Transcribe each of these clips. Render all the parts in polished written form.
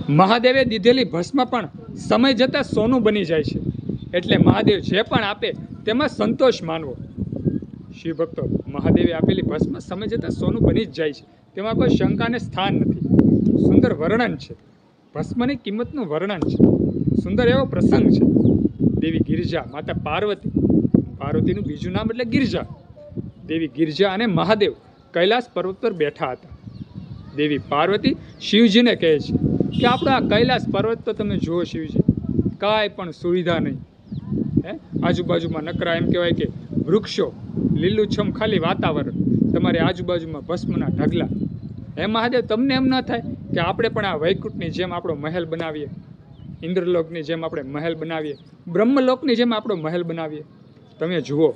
મહાદેવે દીધેલી ભસ્મ પણ સમય જતાં સોનું બની જાય છે, એટલે મહાદેવ જે પણ આપે તેમાં સંતોષ માનવો। શિવ ભક્તો, મહાદેવે આપેલી ભસ્મ સમય જતાં સોનું બની જ જાય છે, તેમાં કોઈ શંકાને સ્થાન નથી। સુંદર વર્ણન છે, ભસ્મની કિંમતનું વર્ણન છે, સુંદર એવો પ્રસંગ છે। દેવી ગિરજા, માતા પાર્વતી, પાર્વતીનું બીજું નામ એટલે ગિરજા। દેવી ગિરજા અને મહાદેવ કૈલાસ પર્વત પર બેઠા હતા। દેવી પાર્વતી શિવજીને કહે છે કે આપણો આ કૈલાસ પર્વત તો તમે જુઓ શિવજી, કાંઈ પણ સુવિધા નહીં, આજુબાજુમાં નકરા એમ કહેવાય કે વૃક્ષો, લીલુંછમ ખાલી વાતાવરણ, તમારી આજુબાજુમાં ભસ્મના ઢગલા। હે મહાદેવ, તમને એમ ન થાય કે આપણે પણ આ વૈકુંઠની જેમ આપણો મહેલ બનાવીએ, ઇન્દ્રલોકની જેમ આપણે મહેલ બનાવીએ, બ્રહ્મલોકની જેમ આપણો મહેલ બનાવીએ? તમે જુઓ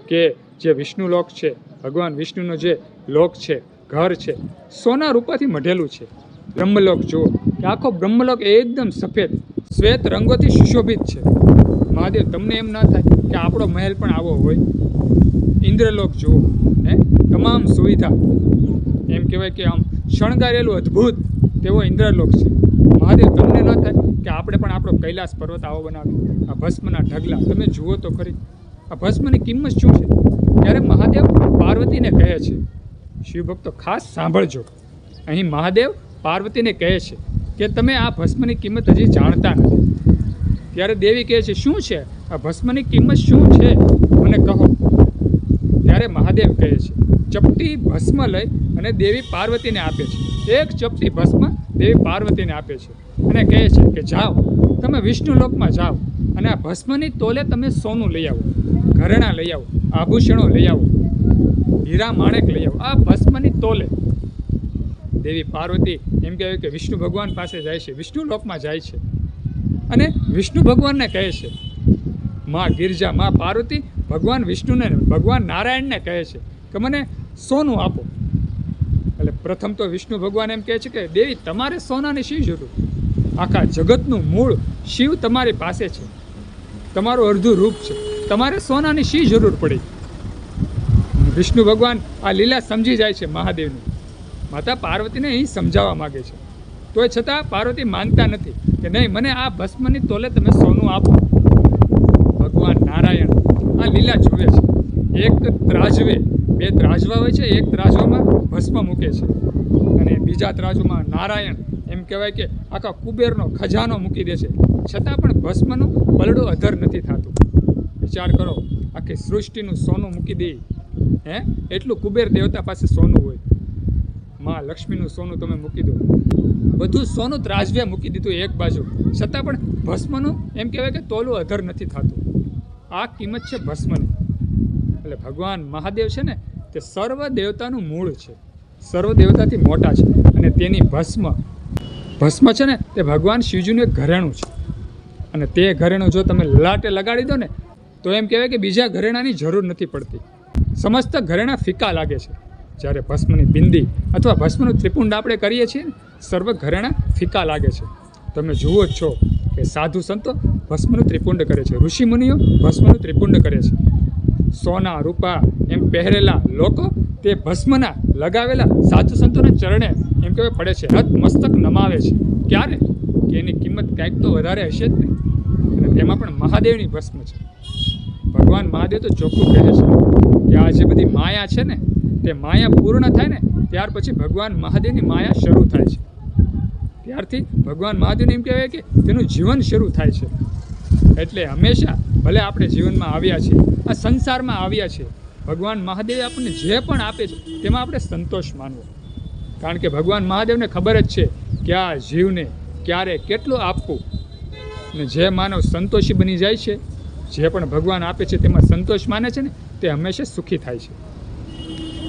કે જે વિષ્ણુલોક છે, ભગવાન વિષ્ણુનો જે લોક છે, ઘર છે, સોના રૂપાથી મઢેલું છે। બ્રહ્મલોક જુઓ કે આખો બ્રહ્મલોક એકદમ સફેદ શ્વેત રંગોથી સુશોભિત છે। મહાદેવ, તમને એમ ના થાય કે આપણો મહેલ પણ આવો હોય? ઇન્દ્રલોક જુઓ, તમામ સુવિધા, એમ કહેવાય કે આમ શણગારેલું અદ્ભુત તેવો ઇન્દ્રલોક છે। મહાદેવ, તમને ન થાય કે આપણે પણ આપણો કૈલાસ પર્વત આવો બનાવીએ? આ ભસ્મના ઢગલા તમે જુઓ તો ખરી, આ ભસ્મની કિંમત શું છે? ત્યારે મહાદેવ પાર્વતીને કહે છે, શિવ ભક્તો ખાસ સાંભળજો, અહીં મહાદેવ પાર્વતીને કહે છે કે તમે આ ભસ્મની કિંમત હજી જાણતા નથી। ત્યારે દેવી કહે છે, શું છે આ ભસ્મની કિંમત, શું છે મને કહો। ત્યારે મહાદેવ કહે છે, ચપટી ભસ્મ લઈ અને દેવી પાર્વતીને આપે છે। એક ચપટી ભસ્મ દેવી પાર્વતીને આપે છે અને કહે છે કે જાઓ, તમે વિષ્ણુલોકમાં જાઓ અને આ ભસ્મની તોલે તમે સોનું લઈ આવો, ઘરેણાં લઈ આવો, આભૂષણો લઈ આવો, હીરા માણેક લઈ આવો, આ ભસ્મની તોલે। દેવી પાર્વતી એમ કહેવાય કે વિષ્ણુ ભગવાન પાસે જાય છે, વિષ્ણુલોકમાં જાય છે અને વિષ્ણુ ભગવાનને કહે છે, માં ગિરજા, માં પાર્વતી ભગવાન વિષ્ણુને, ભગવાન નારાયણને કહે છે કે મને સોનું આપો। એટલે પ્રથમ તો વિષ્ણુ ભગવાન એમ કહે છે કે દેવી, તમારે સોનાની શી જરૂર? આખા જગતનું મૂળ શિવ તમારી પાસે છે, તમારું અડધું રૂપ છે, તમારે સોનાની શી જરૂર પડી? વિષ્ણુ ભગવાન આ લીલા સમજી જાય છે મહાદેવની, માતા પાર્વતીને અહીં સમજાવવા માગે છે, તોય છતાં પાર્વતી માનતા નથી કે નહીં, મને આ ભસ્મની તોલે તમે સોનું આપો। ભગવાન નારાયણ આ લીલા જુએ છે, એક ત્રાજવે, બે ત્રાજવા હોય છે, એક ત્રાજવામાં ભસ્મ મૂકે છે અને બીજા ત્રાજવામાં નારાયણ એમ કહેવાય કે આખા કુબેરનો ખજાનો મૂકી દે છે, છતાં પણ ભસ્મનું પલડું અધર નથી થતું। વિચાર કરો, આખી સૃષ્ટિનું સોનું મૂકી દે, એટલું કુબેર દેવતા પાસે સોનું હોય, માં લક્ષ્મીનું સોનું તમે મૂકી દો, બધું સોનું ત્રાજવે મૂકી દીધું એક બાજુ, છતાં પણ ભસ્મનું એમ કહેવાય કે તોલું અધર નથી થતું। આ કિંમત છે ભસ્મની। એટલે ભગવાન મહાદેવ છે ને, તે સર્વ દેવતાનું મૂળ છે, સર્વ દેવતાથી મોટા છે અને તેની ભસ્મ છે ને, તે ભગવાન શિવજીનું એક ઘરેણું છે અને તે ઘરેણું જો તમે લલાટે લગાડી દો ને, તો એમ કહેવાય કે બીજા ઘરેણાની જરૂર નથી પડતી, સમસ્ત ઘરેણા ફીકા લાગે છે। જ્યારે ભસ્મની બિંદી અથવા ભસ્મનું ત્રિપુંડ આપણે કરીએ છીએ ને, સર્વ ઘરેણા ફીકા લાગે છે। તમે જુઓ જ છો કે સાધુ સંતો ભસ્મનું ત્રિપુંડ કરે છે, ઋષિમુનિઓ ભસ્મનું ત્રિપુંડ કરે છે, સોના રૂપા એમ પહેરેલા લોકો તે ભસ્મના લગાવેલા સાધુ સંતોના ચરણે એમ કહેવાય પડે છે, નત મસ્તક નમાવે છે। ક્યારે કે એની કિંમત કાંઈક તો વધારે હશે જ નહીં, અને તેમાં પણ મહાદેવની ભસ્મ છે। ભગવાન મહાદેવ તો ચોખ્ખું કહે છે કે આ જે બધી માયા છે ને, તે માયા પૂર્ણ થાય ને ત્યાર પછી ભગવાન મહાદેવની માયા શરૂ થાય છે, ત્યારથી ભગવાન મહાદેવને એમ કહેવાય કે તેનું જીવન શરૂ થાય છે। એટલે હંમેશા ભલે આપણે જીવનમાં આવ્યા છીએ, આ સંસારમાં આવ્યા છીએ, ભગવાન મહાદેવે આપણને જે પણ આપે છે તેમાં આપણે સંતોષ માનવો, કારણ કે ભગવાન મહાદેવને ખબર જ છે કે આ જીવને ક્યારે કેટલું આપવું, અને જે માનવ સંતોષી બની જાય છે, જે પણ ભગવાન આપે છે તેમાં સંતોષ માને છે ને, તે હંમેશા સુખી થાય છે।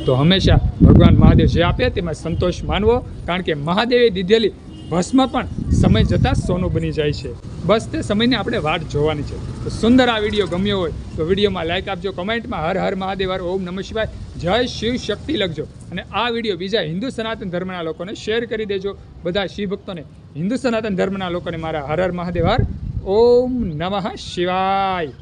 તો હંમેશા ભગવાન મહાદેવ જે આપે તેમાં સંતોષ માનવો, કારણ કે મહાદેવે દીધેલી ભસ્મ પણ સમય જતાં સોનું બની જાય છે। બસ તે સમયની આપણે વાટ જોવાની છે। તો સુંદર આ વિડીયો ગમ્યો હોય તો વિડીયોમાં લાઇક આપજો, કમેન્ટમાં હર હર મહાદેવ, ઓમ નમઃ શિવાય, જય શિવ શક્તિ લખજો, અને આ વિડીયો બીજા હિન્દુ સનાતન ધર્મના લોકોને શેર કરી દેજો। બધા શિવ ભક્તોને, હિન્દુ સનાતન ધર્મના લોકોને મારા હર હર મહાદેવ, ઓમ નમઃ શિવાય।